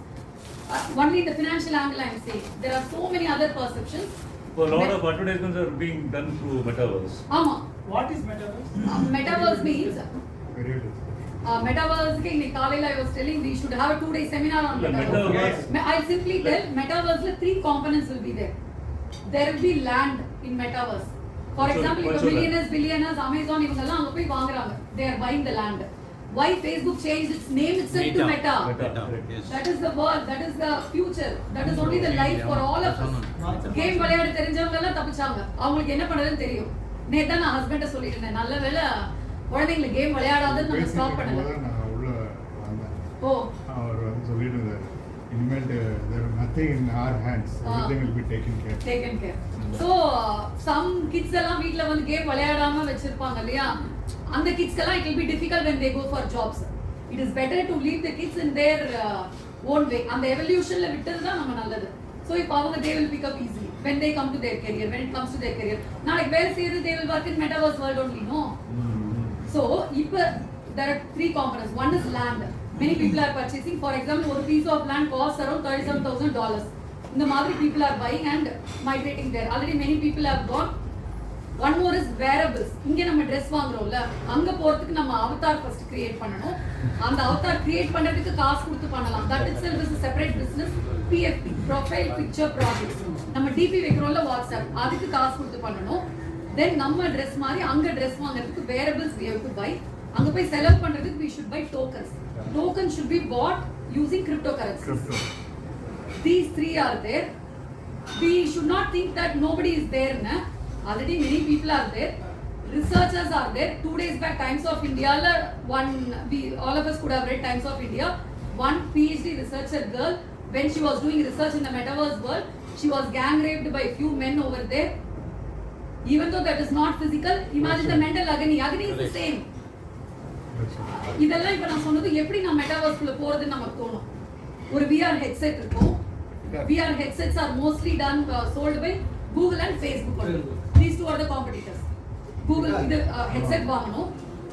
Only the financial angle I am saying. There are so many other perceptions. So a lot of advertisements are being done through metaverse. Ama. What is metaverse? Metaverse means metaverse ke in kalayila I was telling we should have a 2-day seminar on metaverse. I'll simply tell metaverse la 3 components will be there. There will be land in metaverse. For example, if millionaires, billionaires, Amazon ivanga anga poi vaanguranga, they are buying the land. Why Facebook changed its name itself to Meta? Yes. That is the world, that is the future, that is only the life for all of us. Game விளையாட தெரிஞ்சவங்க எல்லாம் தப்பிச்சாங்க, அவங்களுக்கு என்ன பண்றதுன்னு தெரியும். நேத்து நான் ஹஸ்பண்ட சொல்லிட்டு இருந்தேன், நல்ல வேளை குழந்தைங்களை கேம் விளையாடாதன்னு நம்ம ஸ்டாப் பண்ணல. நான் உள்ள வந்தேன். ஓ அவர் வந்து சொல்லிட்டு இருந்தாரு, இனிமேல் there is nothing in our hands, everything will be taken care. So some kids எல்லாம் வீட்ல வந்து கேம் விளையாடாம வச்சிருப்பாங்க இல்லையா, அந்த kids எல்லாம் it will be difficult when they go for jobs. It is better to leave the kids in their own way. அந்த evolutionல விட்டது தான் நம்ம நல்லது. So if அவங்க they will pick up easily when they come to their career, when it comes to their career. நாளைக்கு வேலை செய்யறது they will work in metaverse world only, no? So இப்போ there are 3 components. One is land. Many people are purchasing. For example, one piece of land costs around $37,000. இந்த மாதிரி people are buying and migrating there. Already many people have gone. One more is wearables. இங்க நம்ம Dress வாங்குறோம்ல, அங்க போறதுக்கு நம்ம avatar first create பண்ணனும். அந்த avatar create பண்றதுக்கு காசு கொடுத்து பண்ணலாம். That itself is a separate business. PFP, profile picture projects. நம்ம DP வைக்கிறோம்ல WhatsApp, அதுக்கு காசு கொடுத்து பண்ணனும். Then நம்ம Dress மாதிரி அங்க Dress வாங்குறதுக்கு wearables we have to buy. அங்க போய் செலவு பண்றதுக்கு we should buy tokens. Tokens should be bought using cryptocurrencies. These 3 are there. We should not think that nobody is there. Already many people are there. Researchers are there. 2 days back, Times of India, all of us could have read Times of India. One PhD researcher girl, when she was doing research in the metaverse world, she was gang raped by a few men over there. Even though that is not physical, imagine the mental agony. Agony is the same. இதெல்லாம் இப்ப நான் சொன்னது எப்படி நான் மெட்டாவர்ஸ்க்குள்ள போறதுன்னு நமக்கு தோணும். ஒரு VR headset இருக்கும். VR headsets are mostly done sold by Google and Facebook. These two are the competitors. Google இந்த headset வாங்கணும்.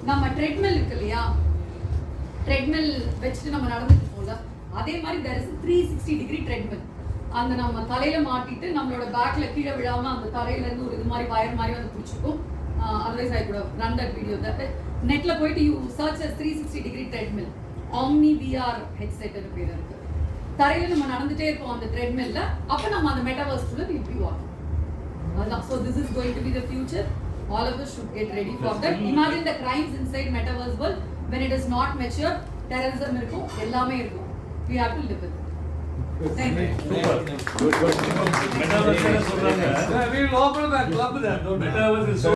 நம்ம ட்ரெட்மில் இருக்கு இல்லையா, ட்ரெட்மில் வச்சுட்டு நம்ம நடந்துட்டு போல, அதே மாதிரி there is a 360 degree treadmill. அந்த நம்ம தலையில மாட்டிட்டு நம்மளோட பேக்ல கீழே விழாம அந்த தரையில இருந்து ஒரு இது மாதிரி வயர் மாதிரி வந்து பிடிச்சிக்கும். Otherwise I could run that video. That நெட்ல போயிட்டு you search 360 degree treadmill, omni VR headset பேர் இருக்கு. தரையில நம்ம நடந்துட்டே இருப்போம் அந்த ட்ரெட்மில்ல, அப்ப நம்ம அந்த மெட்டாவர்ஸ் குள்ள வில் பி வாக்கிங். அதான். So this is going to be the future. All of us should get ready for that. Imagine the crimes inside metaverse world when it is not mature. Terrorism இருக்கும், எல்லாமே இருக்கும். We have to live with it. Thank you. Super. Good. Metaverse சொல்றாங்க. We will open that club then. Metaverse is